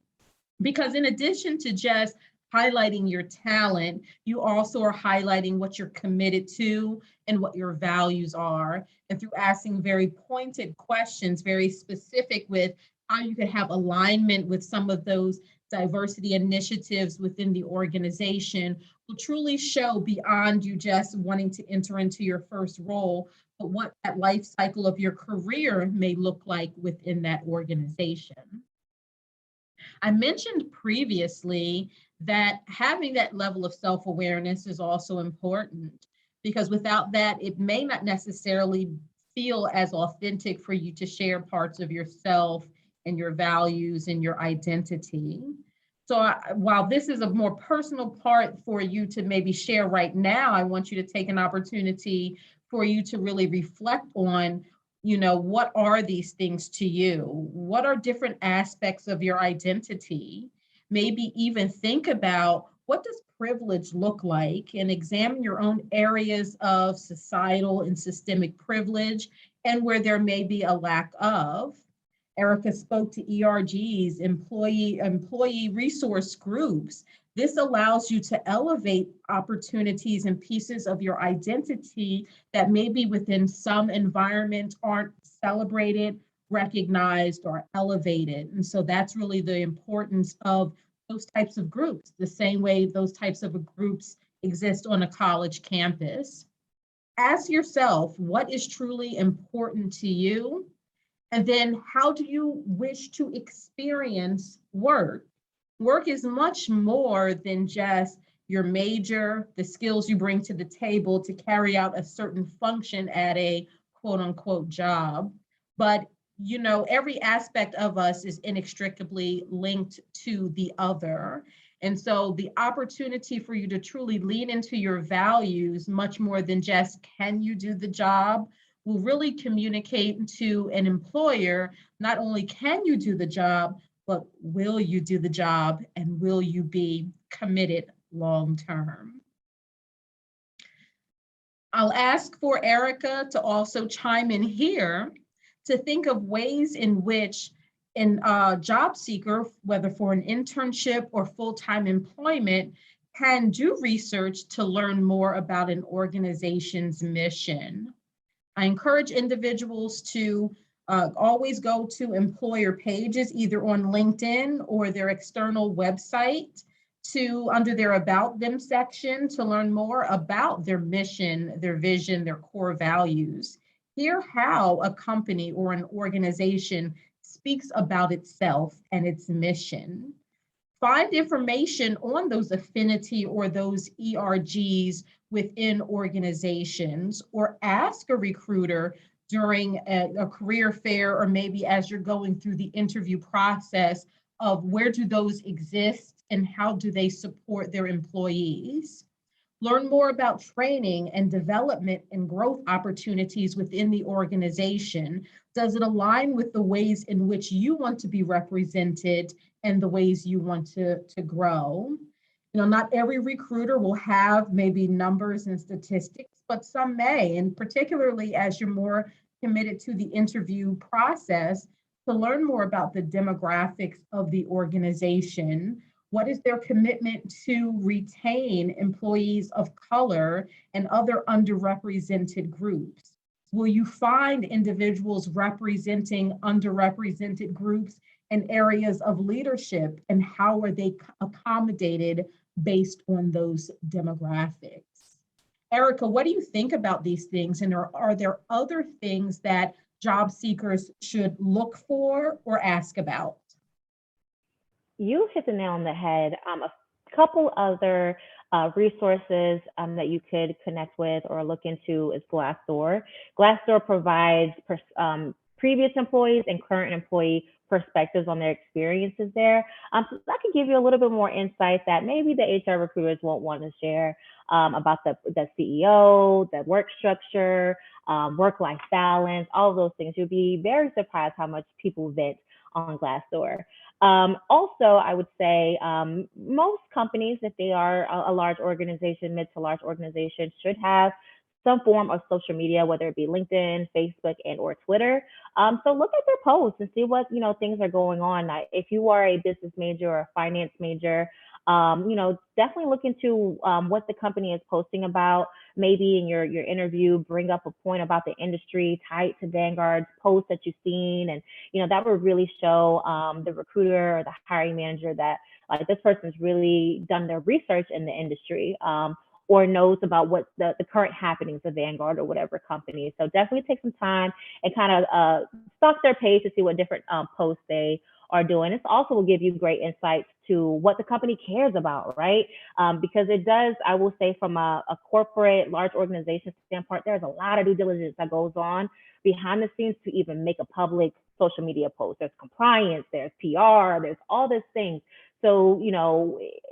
Because in addition to just highlighting your talent, you also are highlighting what you're committed to and what your values are. And through asking very pointed questions, very specific with how you could have alignment with some of those diversity initiatives within the organization will truly show beyond you just wanting to enter into your first role, but what that life cycle of your career may look like within that organization. I mentioned previously that having that level of self-awareness is also important, because without that, it may not necessarily feel as authentic for you to share parts of yourself and your values and your identity. So while this is a more personal part for you to maybe share right now, I want you to take an opportunity for you to really reflect on, what are these things to you? What are different aspects of your identity? Maybe even think about, what does privilege look like, and examine your own areas of societal and systemic privilege and where there may be a lack of. Erica spoke to ERGs, employee resource groups. This allows you to elevate opportunities and pieces of your identity that maybe within some environments aren't celebrated, recognized, or elevated. And so that's really the importance of those types of groups, the same way those types of groups exist on a college campus. Ask yourself, what is truly important to you? And then how do you wish to experience work? Work is much more than just your major, the skills you bring to the table to carry out a certain function at a quote unquote job. But every aspect of us is inextricably linked to the other. And so the opportunity for you to truly lean into your values, much more than just, can you do the job, will really communicate to an employer, not only can you do the job, but will you do the job, and will you be committed long-term? I'll ask for Erica to also chime in here to think of ways in which a job seeker, whether for an internship or full-time employment, can do research to learn more about an organization's mission. I encourage individuals to always go to employer pages, either on LinkedIn or their external website, under their About Them section, to learn more about their mission, their vision, their core values. Hear how a company or an organization speaks about itself and its mission. Find information on those affinity or those ERGs within organizations, or ask a recruiter, during a career fair, or maybe as you're going through the interview process, of where do those exist and how do they support their employees. Learn more about training and development and growth opportunities within the organization. Does it align with the ways in which you want to be represented and the ways you want to grow? You know, not every recruiter will have maybe numbers and statistics, but some may, and particularly as you're more committed to the interview process, to learn more about the demographics of the organization. What is their commitment to retain employees of color and other underrepresented groups? Will you find individuals representing underrepresented groups and areas of leadership, and how are they accommodated based on those demographics? Erica, what do you think about these things? And are there other things that job seekers should look for or ask about? You hit the nail on the head. A couple other resources that you could connect with or look into is Glassdoor. Glassdoor provides previous employees and current employee perspectives on their experiences there. So that can give you a little bit more insight that maybe the HR recruiters won't want to share about the CEO, the work structure, work-life balance, all of those things. You'll be very surprised how much people vent on Glassdoor. Also, I would say most companies, if they are a large organization, mid to large organization, should have some form of social media, whether it be LinkedIn, Facebook, and or Twitter. So look at their posts and see what things are going on. If you are a business major or a finance major, definitely look into what the company is posting about. Maybe in your interview, bring up a point about the industry tied to Vanguard's posts that you've seen, and that would really show the recruiter or the hiring manager that this person's really done their research in the industry. Or knows about what the current happenings of Vanguard or whatever company. So definitely take some time and kind of stalk their page to see what different posts they are doing. This also will give you great insights to what the company cares about, right? Because it does, I will say, from a corporate, large organization standpoint, there's a lot of due diligence that goes on behind the scenes to even make a public social media post. There's compliance, there's PR, there's all these things. So,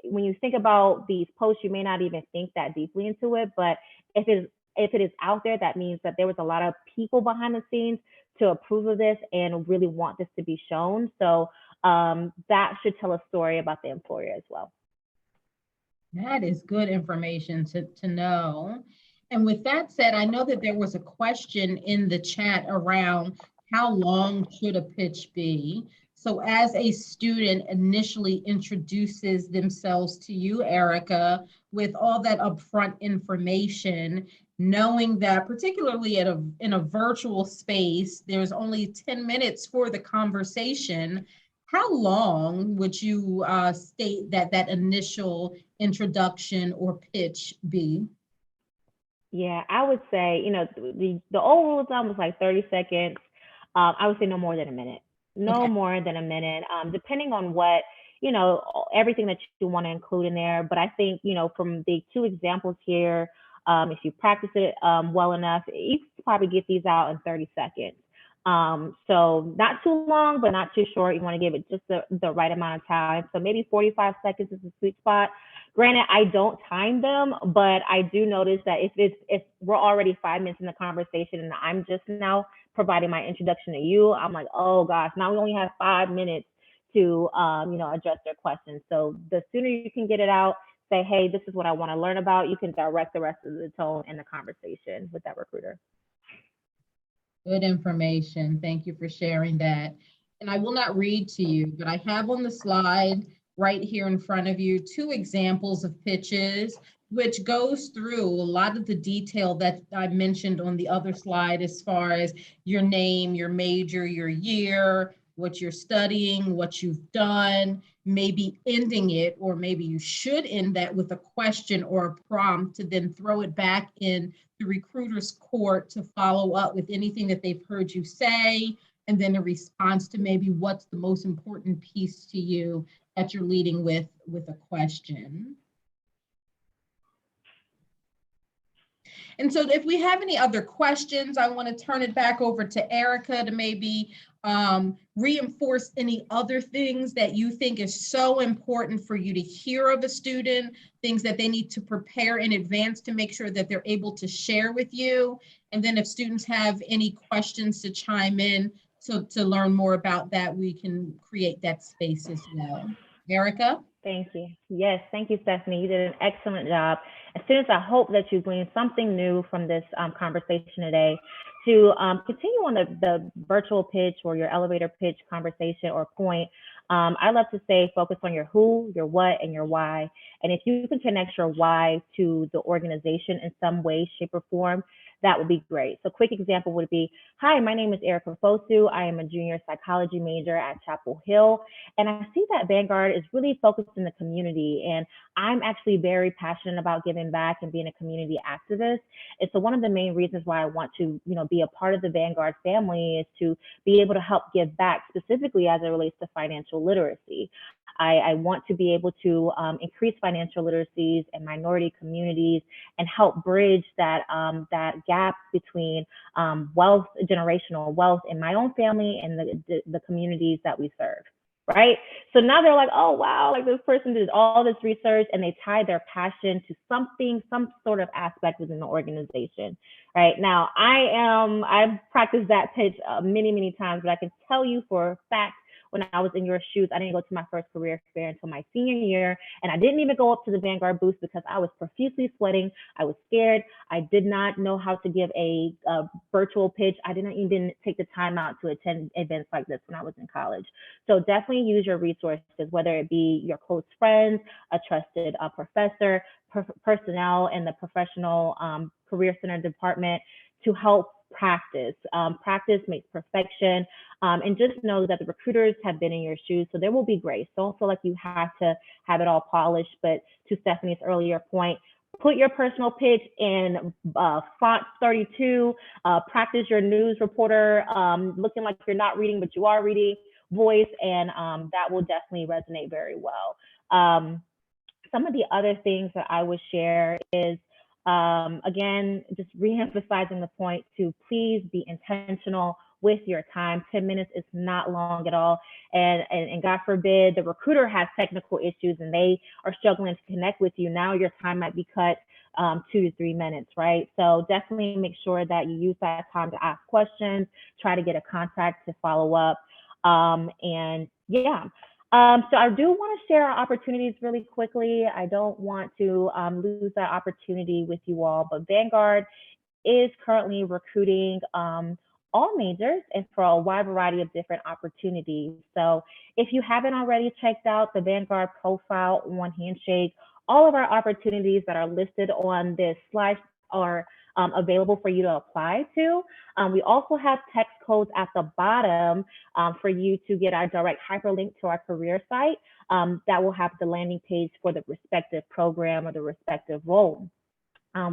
when you think about these posts, you may not even think that deeply into it, but if it is out there, that means that there was a lot of people behind the scenes to approve of this and really want this to be shown. So that should tell a story about the employer as well. That is good information to know. And with that said, I know that there was a question in the chat around how long should a pitch be? So as a student initially introduces themselves to you, Erica, with all that upfront information, knowing that particularly in a virtual space, there's only 10 minutes for the conversation, how long would you state that initial introduction or pitch be? Yeah, I would say, the old rule of thumb was like 30 seconds. I would say no more than a minute. No more than a minute, depending on what, everything that you want to include in there. But I think, from the two examples here, if you practice it well enough, you can probably get these out in 30 seconds. So not too long, but not too short. You want to give it just the right amount of time. So maybe 45 seconds is a sweet spot. Granted, I don't time them, but I do notice that if we're already 5 minutes in the conversation and I'm just now providing my introduction to you, I'm like, oh gosh, now we only have 5 minutes to address their questions. So the sooner you can get it out, say, hey, this is what I want to learn about, you can direct the rest of the tone in the conversation with that recruiter. Good information. Thank you for sharing that. And I will not read to you, but I have on the slide right here in front of you 2 examples of pitches, which goes through a lot of the detail that I mentioned on the other slide, as far as your name, your major, your year, what you're studying, what you've done, maybe ending it, or maybe you should end that with a question or a prompt to then throw it back in the recruiter's court to follow up with anything that they've heard you say, and then a response to maybe what's the most important piece to you that you're leading with a question. And so if we have any other questions, I want to turn it back over to Erica to maybe reinforce any other things that you think is so important for you to hear of a student, things that they need to prepare in advance to make sure that they're able to share with you. And then if students have any questions to chime in to learn more about that, we can create that space as well. Erica? Thank you. Yes, thank you, Stephanie. You did an excellent job. As soon as I hope that you gleaned something new from this conversation today, to continue on the virtual pitch or your elevator pitch conversation or point, I love to say focus on your who, your what, and your why. And if you can connect your why to the organization in some way, shape, or form, that would be great. So quick example would be, hi, my name is Erica Fosu. I am a junior psychology major at Chapel Hill. And I see that Vanguard is really focused in the community. And I'm actually very passionate about giving back and being a community activist. And so one of the main reasons why I want to, be a part of the Vanguard family is to be able to help give back, specifically as it relates to financial literacy. I want to be able to increase financial literacies in minority communities and help bridge that gap between wealth, generational wealth in my own family and the communities that we serve. Right. So now they're like, oh, wow, like this person did all this research and they tied their passion to something, some sort of aspect within the organization. Right now, I've practiced that pitch many, many times, but I can tell you for a fact, when I was in your shoes, I didn't go to my first career fair until my senior year. And I didn't even go up to the Vanguard booth because I was profusely sweating. I was scared. I did not know how to give a virtual pitch. I didn't even take the time out to attend events like this when I was in college. So definitely use your resources, whether it be your close friends, a trusted professor, personnel in the professional career center department to help practice. Practice makes perfection. And just know that the recruiters have been in your shoes, so there will be grace. Don't feel like you have to have it all polished, but to Stephanie's earlier point, put your personal pitch in font 32, practice your news reporter, looking like you're not reading, but you are reading voice, and that will definitely resonate very well. Some of the other things that I would share is, again, just re-emphasizing the point to please be intentional with your time. 10 minutes is not long at all. And God forbid the recruiter has technical issues and they are struggling to connect with you. Now your time might be cut 2 to 3 minutes, right? So definitely make sure that you use that time to ask questions, try to get a contact to follow up. And yeah. So I do want to share our opportunities really quickly. I don't want to lose that opportunity with you all, but Vanguard is currently recruiting all majors and for a wide variety of different opportunities. So if you haven't already checked out the Vanguard profile on Handshake, all of our opportunities that are listed on this slide are available for you to apply to. We also have text codes at the bottom for you to get our direct hyperlink to our career site that will have the landing page for the respective program or the respective role.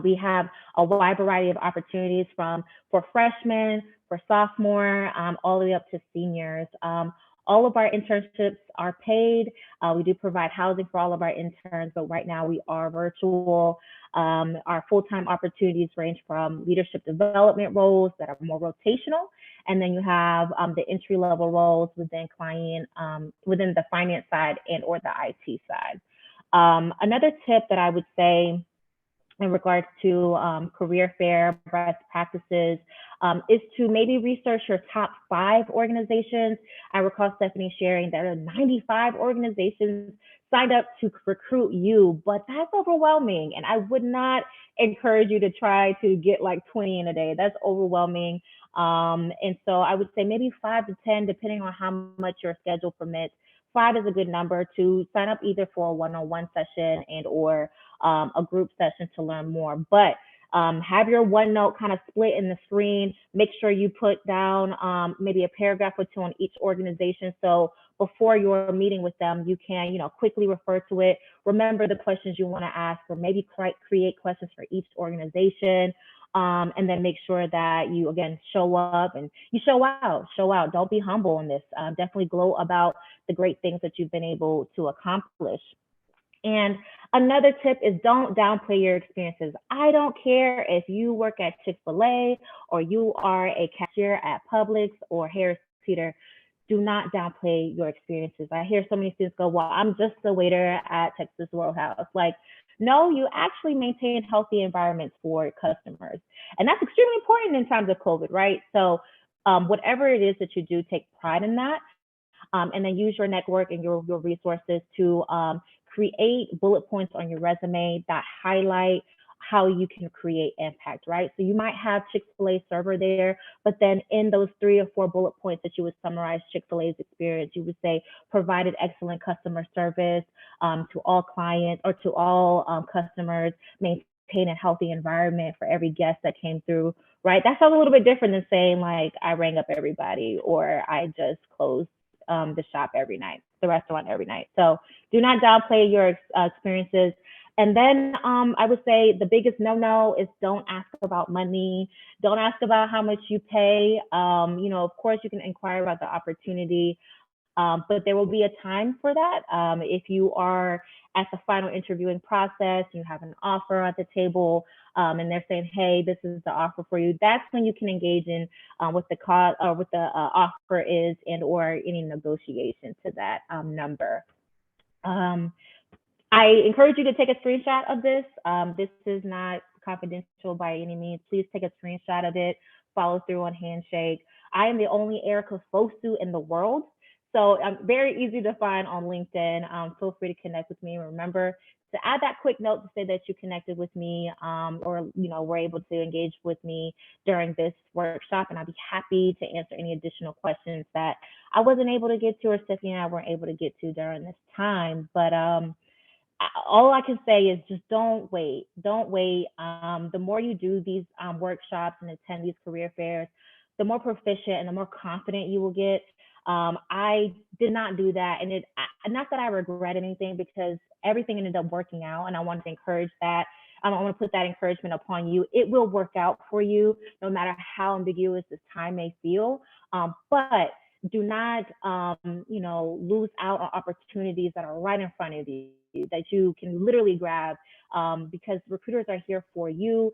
We have a wide variety of opportunities for freshmen, for sophomore, all the way up to seniors. All of our internships are paid. We do provide housing for all of our interns, but right now we are virtual. Our full-time opportunities range from leadership development roles that are more rotational, and then you have the entry-level roles within within the finance side and or the IT side. Another tip that I would say in regards to career fair best practices is to maybe research your top 5 organizations. I recall Stephanie sharing that there are 95 organizations signed up to recruit you, but that's overwhelming. And I would not encourage you to try to get like 20 in a day. That's overwhelming. And so I would say maybe 5 to 10, depending on how much your schedule permits. 5 is a good number to sign up either for a one-on-one session and or a group session to learn more. But have your OneNote kind of split in the screen. Make sure you put down maybe a paragraph or 2 on each organization. So before your meeting with them, you can, quickly refer to it. Remember the questions you want to ask, or maybe create questions for each organization. And then make sure that you, again, show up and you show out. Don't be humble in this. Definitely gloat about the great things that you've been able to accomplish. And another tip is don't downplay your experiences. I don't care if you work at Chick-fil-A or you are a cashier at Publix or Harris Teeter. Do not downplay your experiences. I hear so many students go, well, I'm just a waiter at Texas Roadhouse. Like, no, you actually maintain healthy environments for customers. And that's extremely important in times of COVID, right? So whatever it is that you do, take pride in that. And then use your network and your resources to create bullet points on your resume that highlight how you can create impact, right? So you might have Chick-fil-A server there, but then in those 3 or 4 bullet points that you would summarize Chick-fil-A's experience, you would say provided excellent customer service to all clients or to all customers, maintain a healthy environment for every guest that came through, right? That sounds a little bit different than saying like, I rang up everybody or I just closed the shop every night, the restaurant every night. So do not downplay your experiences. And then I would say the biggest no-no is don't ask about money. Don't ask about how much you pay. Of course, you can inquire about the opportunity, but there will be a time for that. If you are at the final interviewing process, you have an offer at the table, and they're saying, hey, this is the offer for you. That's when you can engage in what the cost or what the offer is and or any negotiation to that number. I encourage you to take a screenshot of this. This is not confidential by any means. Please take a screenshot of it, follow through on Handshake. I am the only Erica Fosu in the world. So I'm very easy to find on LinkedIn. Feel free to connect with me. Remember to add that quick note to say that you connected with me or were able to engage with me during this workshop. And I'll be happy to answer any additional questions that I wasn't able to get to or Stephanie and I weren't able to get to during this time. But all I can say is just don't wait. Don't wait. The more you do these workshops and attend these career fairs, the more proficient and the more confident you will get. I did not do that. And not that I regret anything because everything ended up working out. And I wanted to encourage that. I want to put that encouragement upon you. It will work out for you, no matter how ambiguous this time may feel. But do not, lose out on opportunities that are right in front of you that you can literally grab because recruiters are here for you.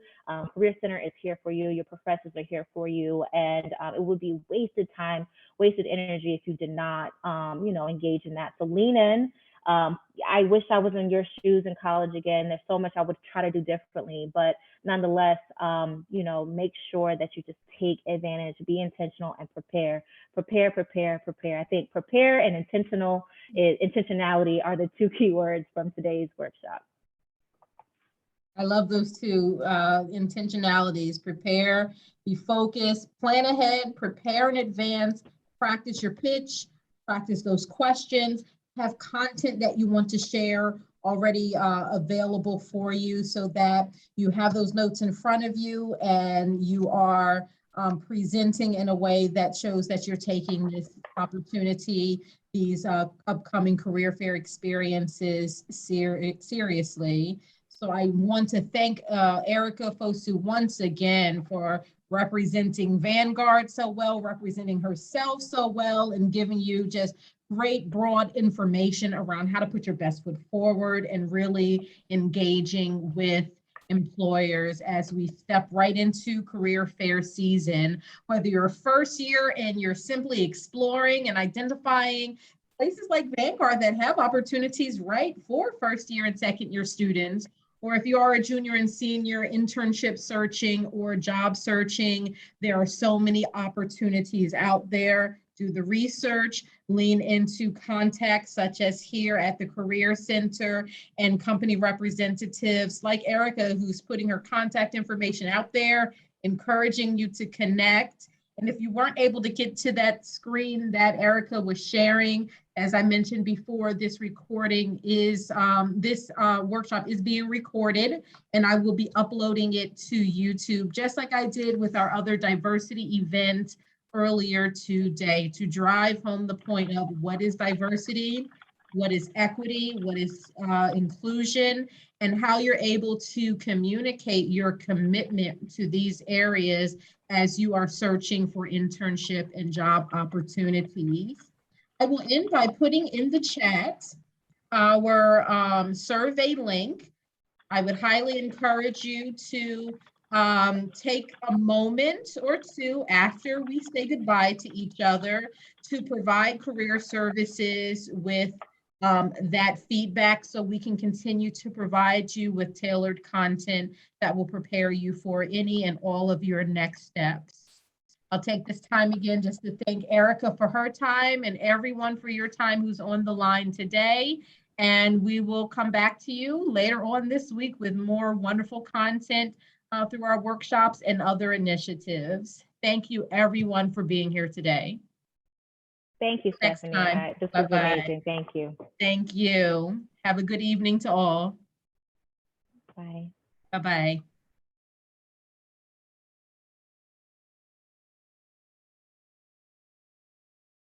Career Center is here for you. Your professors are here for you. And it would be wasted time, wasted energy if you did not, engage in that. So lean in. I wish I was in your shoes in college again. There's so much I would try to do differently, but nonetheless, make sure that you just take advantage, be intentional and prepare. I think prepare and intentionality are the 2 key words from today's workshop. I love those 2 intentionalities: prepare, be focused, plan ahead, prepare in advance, practice your pitch, practice those questions, have content that you want to share already available for you so that you have those notes in front of you and you are presenting in a way that shows that you're taking this opportunity, these upcoming career fair experiences seriously. So I want to thank Erica Fosu once again for representing Vanguard so well, representing herself so well, and giving you just great broad information around how to put your best foot forward and really engaging with employers as we step right into career fair season. Whether you're a first year and you're simply exploring and identifying places like Vanguard that have opportunities right for first year and second year students, or if you are a junior and senior internship searching or job searching, there are so many opportunities out there. Do the research, lean into contacts such as here at the Career Center and company representatives like Erica, who's putting her contact information out there, encouraging you to connect. And if you weren't able to get to that screen that Erica was sharing, as I mentioned before, this recording is, workshop is being recorded, and I will be uploading it to YouTube, just like I did with our other diversity event earlier today, to drive home the point of what is diversity, what is equity, what is inclusion, and how you're able to communicate your commitment to these areas as you are searching for internship and job opportunities. I will end by putting in the chat our survey link. I would highly encourage you to take a moment or two after we say goodbye to each other to provide career services with that feedback so we can continue to provide you with tailored content that will prepare you for any and all of your next steps. I'll take this time again just to thank Erica for her time and everyone for your time who's on the line today. And we will come back to you later on this week with more wonderful content through our workshops and other initiatives. Thank you, everyone, for being here today. Thank you, Next Stephanie. time. This was Bye-bye. amazing. Thank you. Thank you. Have a good evening to all. Bye. Bye-bye.